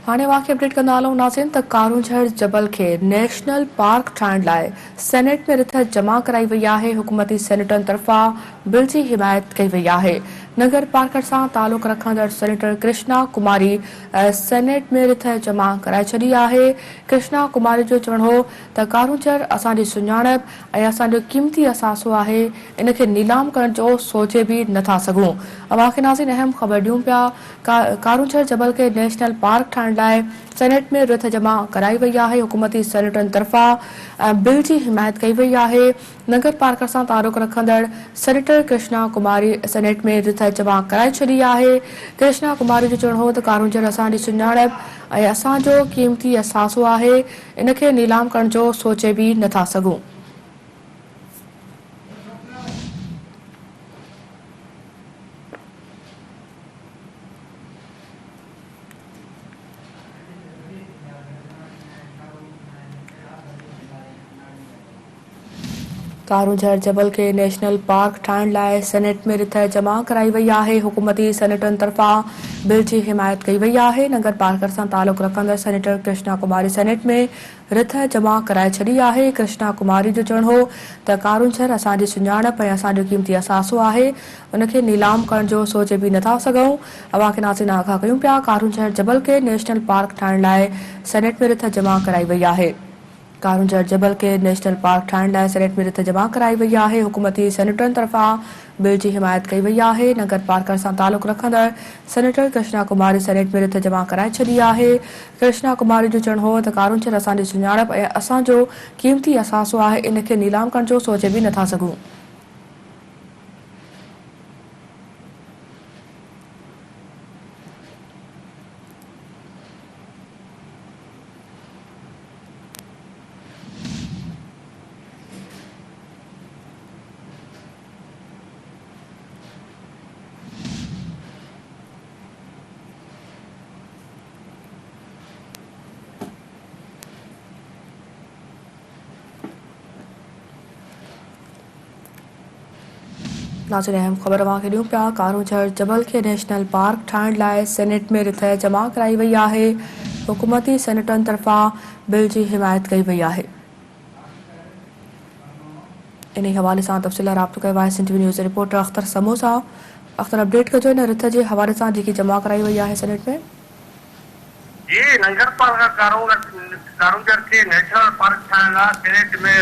हाणे वाक़ई अपडेट कंदा हलूं नाज़रीन त कारूंझर जबल खे नेशनल पार्क ठाहिण लाइ सेनेट में रिथ जमा कराई वई आहे। हुकूमती सेनेटरनि तरफ़ां बिल जी हिमायत कई वई आहे। नगर पार्क सां तालुक रखंदड़ सेनेटर कृष्णा कुमारी सेनेट में रिथ जमा कराए छॾी आहे। कृष्णा कुमारी जो चवणु हो त कारूंझर असांजी सुञाणप ऐं असांजो क़ीमती असासो आहे, इन खे नीलाम करण जो सोचे बि नथा सघूं। अवांखे नाज़रीन अहम ख़बर ॾियूं पिया। कारूंझर जबल खे नेशनल पार्क ठाहिण लाइ सेनेट में रिथ जमा कराई वई आहे। हुकूमती सेनेटरनि तरफ़ां बिल जी हिमायत कई वई आहे। नगर पार्क सां तालुक रखंदड़ सेनेटर कृष्णा कुमारी सेनेट में रिथ जमा कराए छॾी आहे। कृष्णा कुमारी जो चवणु हो त कारूंझर असांजी सुञाणप ऐं असांजो क़ीमती असासो आहे, इन खे नीलाम करण जो सोचे बि नथा सघूं। कारूंझर जबल के नेशनल पार्क ठाहिण लाइ सेनेट में रिथ जमा कराई वई आहे। हुकूमती सेनेटरनि तरफ़ां बिल जी हिमायत कई वई आहे। नगर पार्क सां तालुक रखंदड़ सेनेटर कृष्णा कुमारी सेनेट में रिथ जमा कराए छॾी आहे। कृष्णा कुमारी जो चवणु हो त कारूंझर असांजी सुञाणप ऐं असांजो क़ीमती असासो आहे, उन खे नीलाम करण जो सोचे बि नथा सघूं। अवांखे नाज़रीन आगाह कयूं पिया। कारूंझर जबल के नेशनल पार्क ठाहिण लाइ सेनेट में रिथ जमा कराई वई आहे। कारूंझर जबल के नेशनल पार्क ठाहिण लाइ सेनेट में रिथ जमा कराई वई आहे। हुकूमती सेनेटरनि तरफ़ां बिल जी हिमायत कई वई आहे। नगर पार्क सां तालुक रखंदड़ सेनेटर कृष्णा कुमारी सेनेट में रिथ जमा कराए छॾी आहे। कृष्णा कुमारी जो चवणु हो त कारूंझर असांजी सुञाणप ऐं असांजो क़ीमती असासो आहे, इन खे नीलाम करण जो सोचे बि नथा सघूं। नाज़रीन अहम ख़बर अवांखे ॾियूं पिया। कारूंझर जबल खे नेशनल पार्क ठाहिण लाइ सेनेट में रिथ जमा कराई वई आहे। हुकूमती सेनेटरनि तरफ़ां बिल जी हिमायत कई वई आहे। इन हवाले सां तफ़सील राब्तो कयो आहे सिंध न्यूज़ रिपोर्टर अख्तर समो सां। अख्तर, अपडेट कजो इन रिथ जे हवाले सां जेकी जमा कराई वई आहे सेनेट में। जी, नगर पार्क कारूंझर के नेशनल पार्क ठाहिण लाइ सेनेट में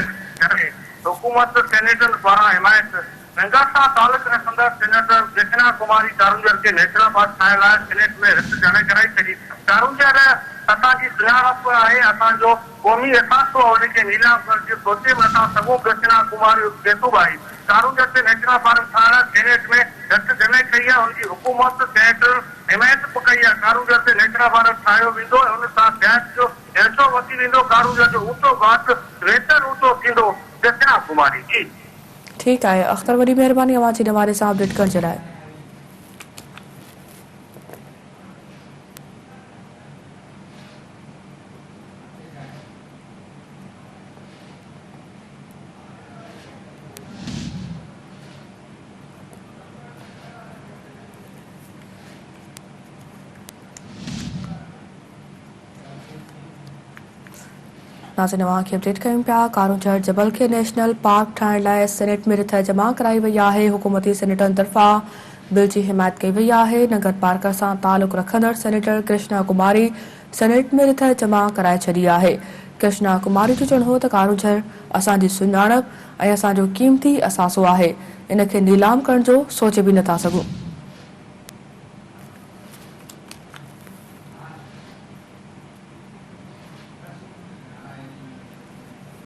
हुकूमत सेनेटरनि पारां हिमायत नगर सां तालुक रखंदड़ सेनेटर कृष्णा कुमारी कारूंझर के नेशनल पार्क ठाहिण लाइ सेनेट में रिथ जमा कराई छॾी। कारूंझर असांजी सुञाणप आहे, असांजो क़ौमी असासो आहे, उनखे नीलाम करण जो सोचे बि नथा सघूं। कृष्णा कुमारी बेसूबाई कारूंझर ते नेशनल पार्क ठाहिण सेनेट में रिथ जमा कई आहे। उनजी हुकूमत सेनेटर हिमायत कई आहे। कारूंझर ते नेशनल पार्क ठाहियो वेंदो ऐं उन सां गैस जो हिसो वधी वेंदो। कारूंझर जो ऊचो घाट वेतर ऊचो थींदो। कृष्णा कुमारी जी। ठीकु आहे अख्तर, वॾी महिरबानी अवां जे हवाले सां अपडेट करण जे लाइ। नाज़रीन अवांखे अपडेट कयूं पिया। कारूंझर जबल खे नेशनल पार्क ठाहिण लाइ सेनेट में रिथ जमा कराई वई आहे। हुकूमती सेनेटरनि तरफ़ां बिल जी हिमायत कई वई आहे। नगर पार्क सां तालुक रखंदड़ सेनेटर कृष्णा कुमारी सेनेट में रिथ जमा कराए छॾी आहे। कृष्णा कुमारी जो चवणु हो त कारूंझर असांजी सुञाणप ऐं असांजो क़ीमती असासो आहे, इन खे नीलाम करण जो सोचे बि नथा सघूं।